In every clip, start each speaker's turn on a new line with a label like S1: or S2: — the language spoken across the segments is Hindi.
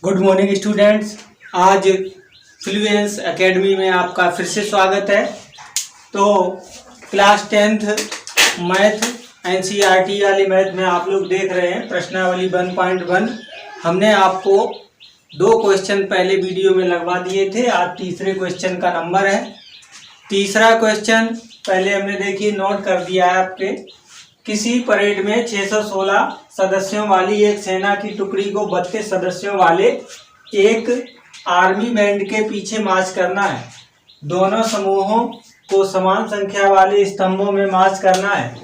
S1: Good morning students. आज फ्लुएंस एकेडमी में आपका फिर से स्वागत है। तो क्लास 10th मैथ एनसीईआरटी वाली मैथ में आप लोग देख रहे हैं प्रश्नावली 1.1। हमने आपको 2 क्वेश्चन पहले वीडियो में लगवा दिए थे। आज तीसरे क्वेश्चन का नंबर है। तीसरा क्वेश्चन पहले हमने देखिए नोट कर दिया है आपके। किसी परेड में 616 सदस्यों वाली एक सेना की टुकड़ी को 32 सदस्यों वाले एक आर्मी बैंड के पीछे मार्च करना है। दोनों समूहों को समान संख्या वाले स्तंभों में मार्च करना है।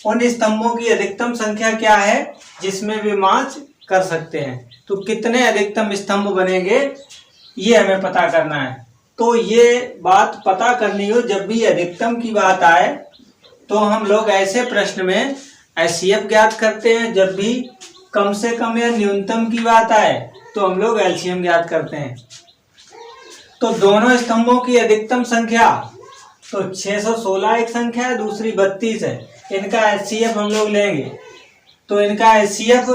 S1: उन स्तंभों की अधिकतम संख्या क्या है जिसमें वे मार्च कर सकते हैं। तो कितने अधिकतम स्तंभ बनेंगे ये हमें पता करना है। तो ये बात पता करनी हो जब भी अधिकतम की बात आए तो हम लोग ऐसे प्रश्न में एचसीएफ ज्ञात करते हैं। जब भी कम से कम या न्यूनतम की बात आए तो हम लोग एलसीएम ज्ञात करते हैं। तो दोनों स्तंभों की अधिकतम संख्या तो 616 एक संख्या है, दूसरी 32 है। इनका एचसीएफ हम लोग लेंगे। तो इनका एचसीएफ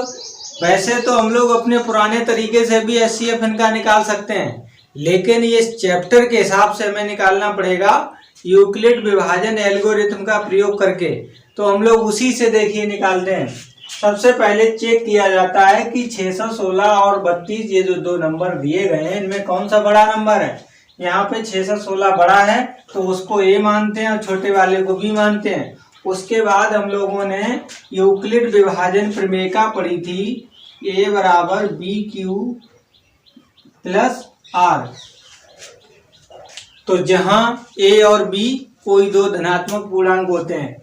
S1: वैसे तो हम लोग अपने पुराने तरीके से भी एचसीएफ इनका निकाल सकते हैं, लेकिन ये चैप्टर के हिसाब से हमें निकालना पड़ेगा यूक्लिड विभाजन एल्गोरिथम का प्रयोग करके। तो हम लोग उसी से देखिए निकालते हैं। सबसे पहले चेक किया जाता है कि 616 और 32 ये जो 2 नंबर दिए गए हैं इनमें कौन सा बड़ा नंबर है। यहाँ पे 616 बड़ा है तो उसको ए मानते हैं और छोटे वाले को बी मानते हैं। उसके बाद हम लोगों ने यूक्लिड विभाजन प्रमेय पढ़ी थी, ए बराबर बी क्यू प्लस आर। तो जहां ए और बी कोई 2 धनात्मक पूर्णांक होते हैं।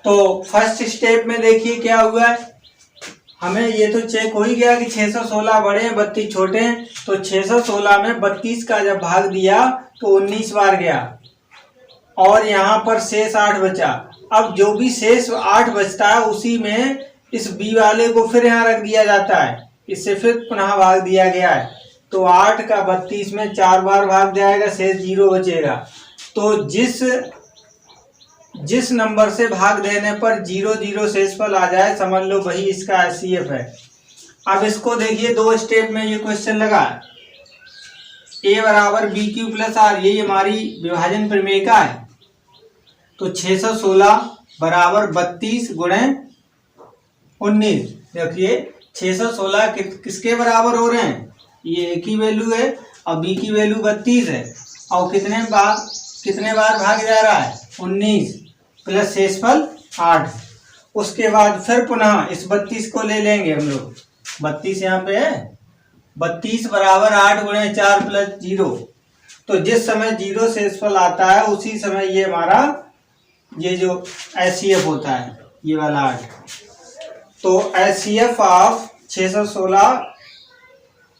S1: तो फर्स्ट स्टेप में देखिए क्या हुआ है। हमें ये तो चेक हो ही गया कि 616 बड़े हैं 32 छोटे हैं। तो 616 में 32 का जब भाग दिया तो 19 बार गया और यहाँ पर शेष 8 बचा। अब जो भी शेष 8 बचता है उसी में इस बी वाले को फिर यहाँ रख दिया जाता है। इससे फिर पुनः भाग दिया गया है। तो 8 का 32 में 4 बार भाग जाएगा, शेष 0 बचेगा। तो जिस नंबर से भाग देने पर 0 0 शेषफल आ जाए समझ लो वही इसका एचसीएफ है। अब इसको देखिए 2 स्टेप में ये क्वेश्चन लगा। ए बराबर बी क्यू प्लस आर, ये हमारी विभाजन प्रमेयिका है। तो 616 बराबर 32 गुणे 19। देखिए 616 किसके बराबर हो रहे हैं, ये एक ही वैल्यू है और बी की वैल्यू 32 है। और कितने बार भाग जा रहा है 19 प्लस शेषफल 8। उसके बाद फिर पुनः इस 32 को ले लेंगे हम लोग। 32 यहाँ पे है, 32 बराबर 8 गुणे 4 प्लस 0। तो जिस समय 0 शेषफल आता है उसी समय ये हमारा ये जो एचसीएफ होता है ये वाला 8। तो एचसीएफ ऑफ 616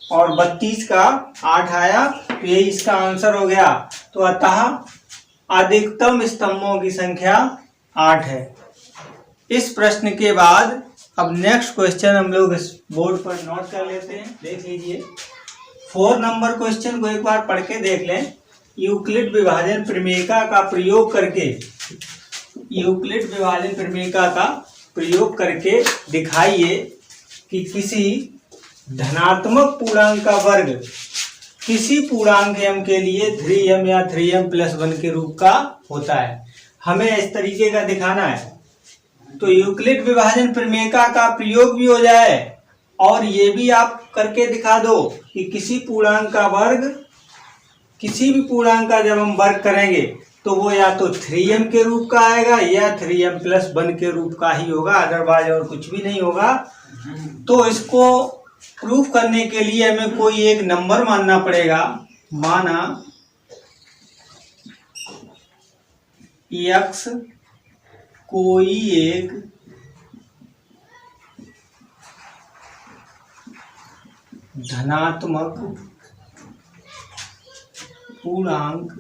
S1: और 32 का 8 आया, तो ये इसका आंसर हो गया। तो अतः अधिकतम स्तंभों की संख्या 8 है। इस प्रश्न के बाद अब नेक्स्ट क्वेश्चन हम लोग इस बोर्ड पर नोट कर लेते हैं। देख लीजिए 4 नंबर क्वेश्चन को एक बार पढ़ के देख लें। यूक्लिड विभाजन प्रमेयिका का प्रयोग करके दिखाइए कि किसी धनात्मक पूर्णांक का वर्ग किसी पूर्णांक m के लिए 3m या 3m प्लस 1 के रूप का होता है। हमें इस तरीके का दिखाना है। तो यूक्लिड विभाजन प्रमेयिका का प्रयोग भी हो जाए और ये भी आप करके दिखा दो कि किसी पूर्णांक का वर्ग, किसी भी पूर्णांक का जब हम वर्ग करेंगे तो वो या तो 3m के रूप का आएगा या 3m प्लस 1 के रूप का ही होगा, अदरवाइज और कुछ भी नहीं होगा। तो इसको प्रूफ करने के लिए हमें कोई एक नंबर मानना पड़ेगा। माना x कोई एक धनात्मक पूर्णांक,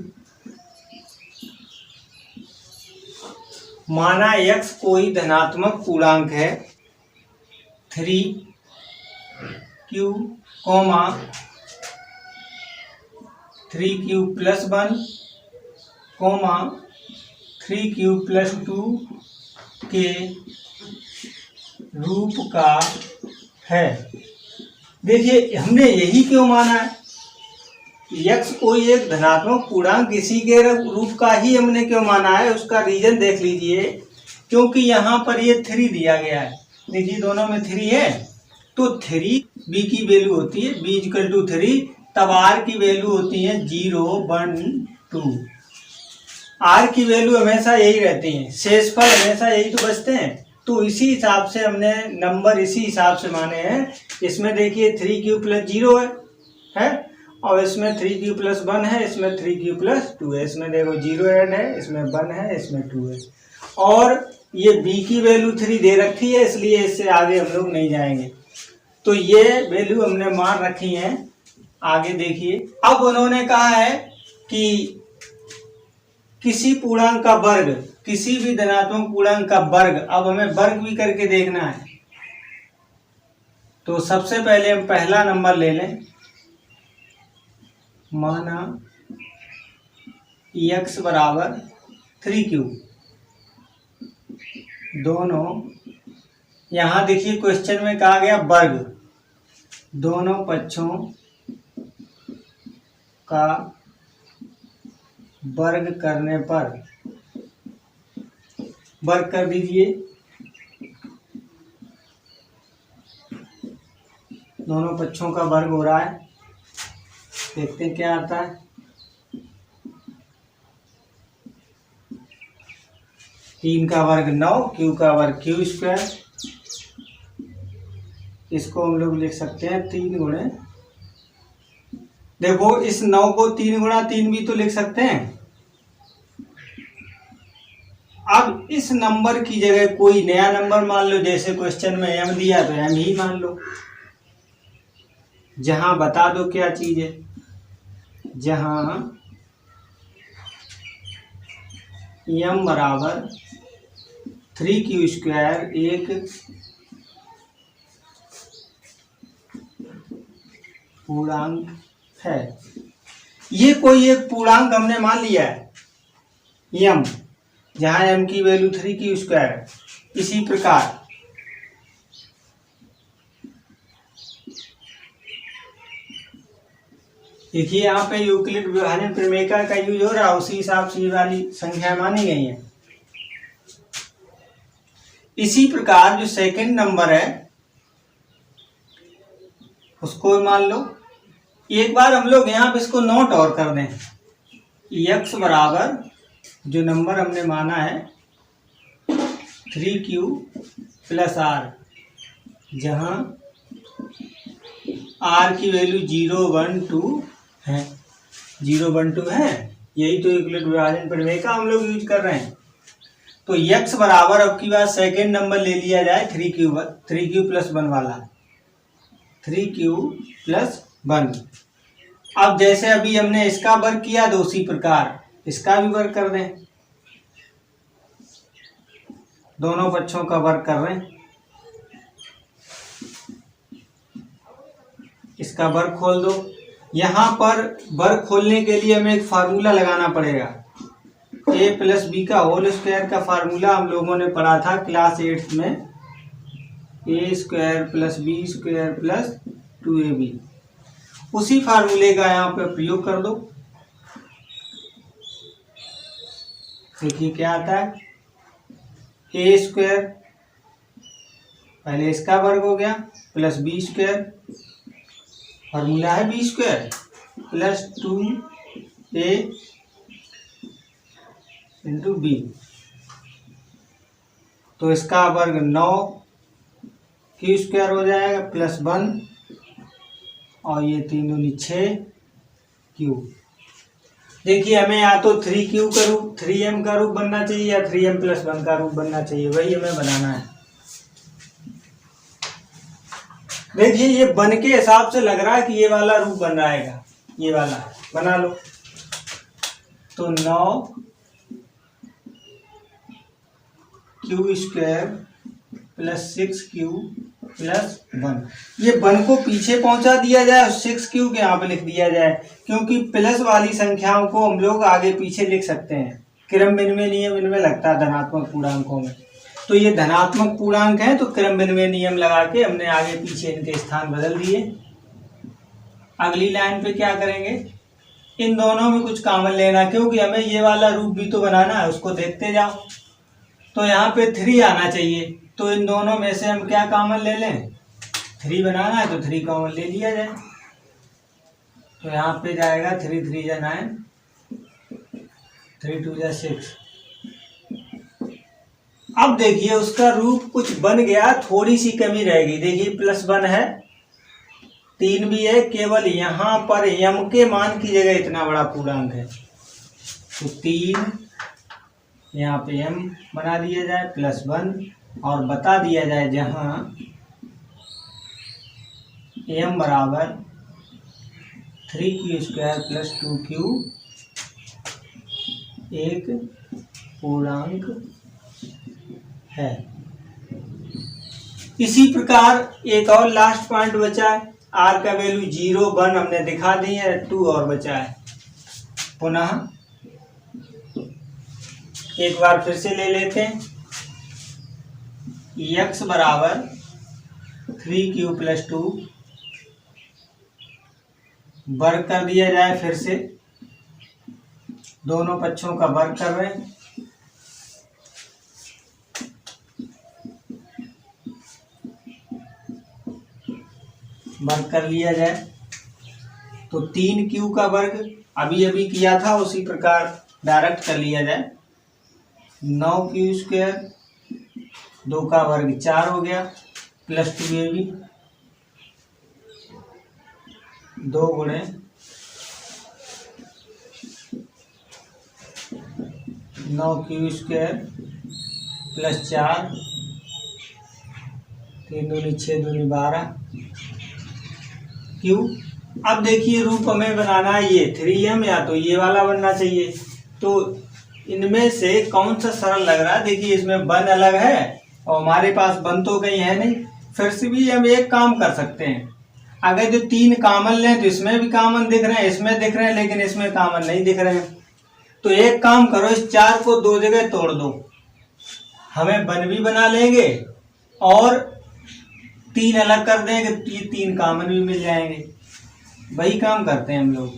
S1: माना x कोई धनात्मक पूर्णांक है 3q, 3q plus 1, 3q plus 2 के रूप का है। देखिए हमने यही क्यों माना है, यक्स कोई एक धनात्मक पूर्णांक किसी के रूप का ही हमने क्यों माना है, उसका रीजन देख लीजिए। क्योंकि यहाँ पर ये 3 दिया गया है, देखिए दोनों में 3 है, तो 3 बी की वैल्यू होती है b = 3, तब r की वैल्यू होती है 0, 1, 2। r की वैल्यू हमेशा यही रहती है, शेषफल हमेशा यही तो बचते हैं। तो इसी हिसाब से हमने नंबर इसी हिसाब से माने हैं। इसमें देखिए 3q + 0 है और इसमें 3q + 1 है, इसमें 3q + 2 है। इसमें देखो 0 ऐड है, इसमें 1 है, इसमें 2 है। और ये b की वैल्यू 3 दे रखी है, इसलिए इससे आगे हम लोग नहीं जाएंगे। तो ये वैल्यू हमने मान रखी है। आगे देखिए, अब उन्होंने कहा है कि किसी पूर्णांक का वर्ग, किसी भी धनात्मक पूर्णांक का वर्ग, अब हमें वर्ग भी करके देखना है। तो सबसे पहले हम पहला नंबर ले लें, माना x = 3q। दोनों, यहां देखिए क्वेश्चन में कहा गया वर्ग, दोनों पक्षों का वर्ग करने पर, वर्ग कर दीजिए, दोनों पक्षों का वर्ग हो रहा है। देखते हैं क्या आता है। 3 का वर्ग 9, q का वर्ग q²। इसको हम लोग लिख सकते हैं 3 गुणे, देखो इस 9 को 3 गुणा 3 भी तो लिख सकते हैं। अब इस नंबर की जगह कोई नया नंबर मान लो, जैसे क्वेश्चन में m दिया तो m ही मान लो। जहां बता दो क्या चीज है, जहां m = 3q² एक पूर्णांक है। ये कोई एक पूर्णांक हमने मान लिया है m, जहां m की वैल्यू 3q²। इसी प्रकार देखिए यहाँ पे यूक्लिड विभाजन प्रमेय का यूज हो रहा है, उसी हिसाब से ये वाली संख्या मानी गई है। इसी प्रकार जो सेकंड नंबर है उसको मान लो। एक बार हम लोग यहाँ पे इसको नोट और कर दें, x = जो नंबर हमने माना है 3q + r, जहां r की वैल्यू 0, 1, 2 है। 0, 1, 2 है, यही तो यूक्लिड विभाजन प्रमेय का हम लोग यूज कर रहे हैं। तो x बराबर, अब की बात सेकेंड नंबर ले लिया जाए 3q + 1 वाला, 3q + 1। अब जैसे अभी हमने इसका वर्ग किया तो उसी प्रकार इसका भी वर्ग कर दें, दोनों पक्षों का वर्ग कर रहे हैं। इसका वर्ग खोल दो। यहाँ पर वर्ग खोलने के लिए हमें एक फार्मूला लगाना पड़ेगा, a + b का होल स्क्वायर का फार्मूला हम लोगों ने पढ़ा था क्लास 8 में, a² + b² + 2ab। उसी फार्मूले का यहाँ पे प्रयोग कर दो। देखिए क्या आता है, a², पहले इसका वर्ग हो गया, + b², फार्मूला है b² + 2a × b। तो इसका वर्ग 9q² हो जाएगा +1, और ये 3 दूनी 6q। देखिए हमें या तो 3q का रूप 3m का रूप बनना चाहिए या 3m + 1 का रूप बनना चाहिए, वही हमें बनाना है। देखिए ये बन के हिसाब से लग रहा है कि ये वाला रूप बन रहेगा, ये वाला बना लो। तो 9q² + 6q + 1, ये वन को पीछे पहुंचा दिया जाए और 6q के यहाँ पे लिख दिया जाए, क्योंकि प्लस वाली संख्याओं को हम लोग आगे पीछे लिख सकते हैं। क्रम विनिमय नियम इनमें लगता है धनात्मक पूर्णांकों में। तो ये धनात्मक पूर्णांक है तो क्रम विनिमय नियम लगा के हमने आगे पीछे इनके स्थान बदल दिए। अगली लाइन पे क्या करेंगे, इन दोनों में कुछ कॉमन लेना, क्योंकि हमें ये वाला रूप भी तो बनाना है, उसको देखते जाओ। तो यहाँ पे 3 आना चाहिए, तो इन दोनों में से हम क्या कॉमन ले लें, 3 बनाना है तो 3 कॉमन ले लिया जाए। तो यहाँ पे जाएगा 3 3 जा 9, 3 2 जा 6। अब देखिए उसका रूप कुछ बन गया, थोड़ी सी कमी रह गई। देखिए +1 है, 3 भी है, केवल यहाँ पर m के मान की जगह इतना बड़ा पूर्णांक है, तो 3 यहाँ पे m बना दिया जाए +1, और बता दिया जाए जहाँ m बराबर 3q² + 2q एक पूर्णांक है। इसी प्रकार एक और लास्ट पॉइंट बचा है, r का वैल्यू 0 1 हमने दिखा दी है, 2 और बचा है। पुनः एक बार फिर से ले लेते हैं, x बराबर 3q + 2 वर्ग कर दिया जाए। फिर से दोनों पक्षों का वर्ग कर रहे हैं, वर्ग कर लिया जाए। तो 3q का वर्ग अभी अभी किया था, उसी प्रकार डायरेक्ट कर लिया जाए। 9q², 2 का वर्ग 4 हो गया, +2 ये भी 2 गुणे 9q² + 4, 3 दूनी 6 दूनी 12 q। अब देखिए रूप हमें बनाना है ये 3m, या तो ये वाला बनना चाहिए। तो इनमें से कौन सा सरल लग रहा है, देखिए इसमें 1 अलग है और हमारे पास 1 तो कहीं है नहीं। फिर से भी हम एक काम कर सकते हैं, अगर जो 3 कॉमन लें तो इसमें भी कॉमन दिख रहे हैं, इसमें दिख रहे हैं, लेकिन इसमें कॉमन नहीं दिख रहे हैं। तो एक काम करो, इस 4 को 2 जगह तोड़ दो, हमें 1 भी बना लेंगे और 3 अलग कर देंगे, तो ये 3 कॉमन भी मिल जाएंगे। वही काम करते हैं हम लोग।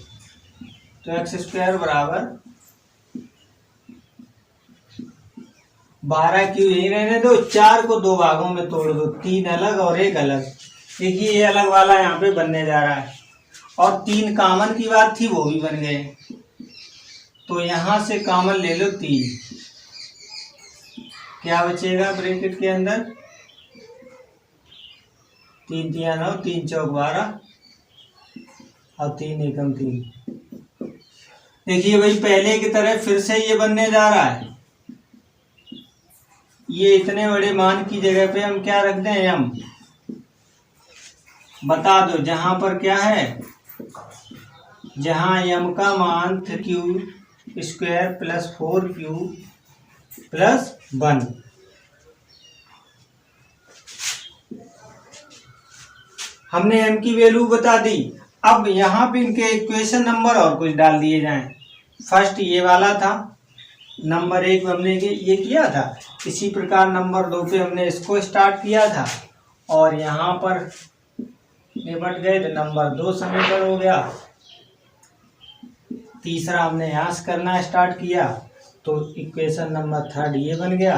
S1: तो x² बराबर 12q यही रहने दो, 4 को 2 भागों में तोड़ दो, 3 अलग और 1 अलग। देखिए ये अलग वाला यहाँ पे बनने जा रहा है, और 3 कॉमन की बात थी वो भी बन गए। तो यहां से कॉमन ले लो 3, क्या बचेगा ब्रैकेट के अंदर, 3 3 9, 3 4 12 और 3 एकम 3। देखिए भाई पहले की तरह फिर से ये बनने जा रहा है। ये इतने बड़े मान की जगह पे हम क्या रख दें, m। बता दो जहां पर क्या है, जहां m का मान 3q² + 4q + 1। हमने m की वैल्यू बता दी। अब यहाँ पे इनके इक्वेशन नंबर और कुछ डाल दिए जाएं। फर्स्ट ये वाला था, नंबर 1 हमने ये किया था, इसी प्रकार नंबर 2 पे हमने इसको स्टार्ट किया था, और यहाँ पर निपट गए तो नंबर 2 समीकरण हो गया। तीसरा हमने यहाँ से करना स्टार्ट किया, तो इक्वेशन नंबर 3 ये बन गया।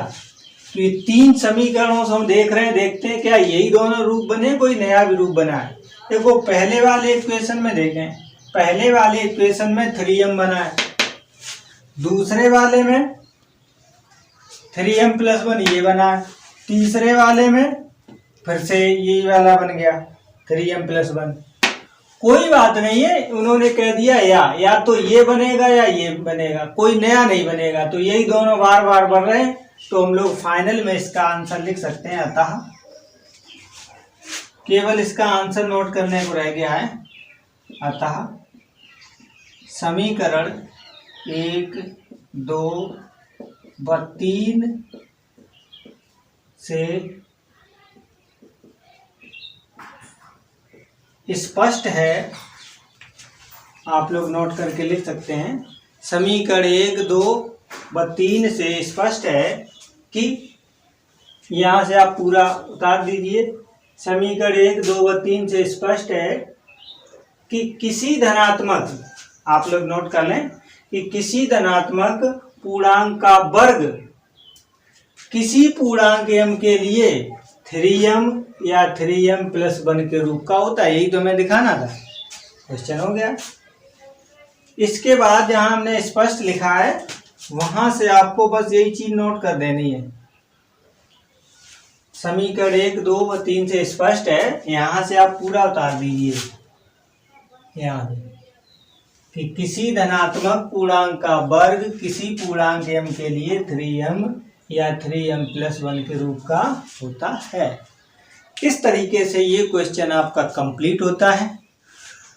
S1: तो ये 3 समीकरणों से हम देख रहे हैं, देखते हैं क्या यही दोनों रूप बने, कोई नया भी रूप बना है। देखो पहले वाले इक्वेशन में देखें, पहले वाले इक्वेशन में 3m बना है, दूसरे वाले में 3m + 1 ये बना है, तीसरे वाले में फिर से ये वाला बन गया 3m + 1। कोई बात नहीं है, उन्होंने कह दिया या तो ये बनेगा या ये बनेगा, कोई नया नहीं बनेगा। तो यही दोनों बार बार बढ़ रहे हैं, तो हम लोग फाइनल में इसका आंसर लिख सकते हैं। अतः केवल इसका आंसर नोट करने को रह गया है। अतः समीकरण 1 2 व 3 से स्पष्ट है, आप लोग नोट करके लिख सकते हैं। समीकरण 1 2 व 3 से स्पष्ट है कि, यहाँ से आप पूरा उतार दीजिए। समीकरण 1 2 व 3 से स्पष्ट है कि किसी धनात्मक, आप लोग नोट कर लें कि किसी धनात्मक पूर्णांक का वर्ग किसी पूर्णांक m के लिए 3m या 3m+1 के रूप का होता है। यही तो मैं दिखाना था, क्वेश्चन हो गया। इसके बाद जहां हमने स्पष्ट लिखा है वहां से आपको बस यही चीज नोट कर देनी है। समीकरण 1, 2 व 3 से स्पष्ट है, यहां से आप पूरा उतार दीजिए। यहाँ कि किसी धनात्मक पूर्णांक का वर्ग किसी पूर्णांक m के लिए 3m या 3m+1 के रूप का होता है। इस तरीके से ये क्वेश्चन आपका कंप्लीट होता है।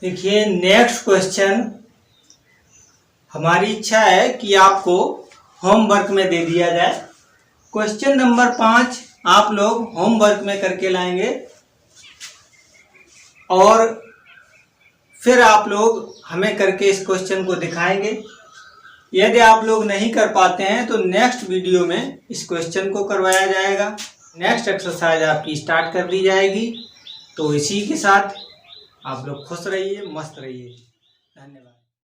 S1: देखिए नेक्स्ट क्वेश्चन, हमारी इच्छा है कि आपको होमवर्क में दे दिया जाए। क्वेश्चन नंबर 5 आप लोग होमवर्क में करके लाएंगे और फिर आप लोग हमें करके इस क्वेश्चन को दिखाएंगे। यदि आप लोग नहीं कर पाते हैं तो नेक्स्ट वीडियो में इस क्वेश्चन को करवाया जाएगा। नेक्स्ट एक्सरसाइज आपकी स्टार्ट कर दी जाएगी। तो इसी के साथ आप लोग खुश रहिए, मस्त रहिए। धन्यवाद।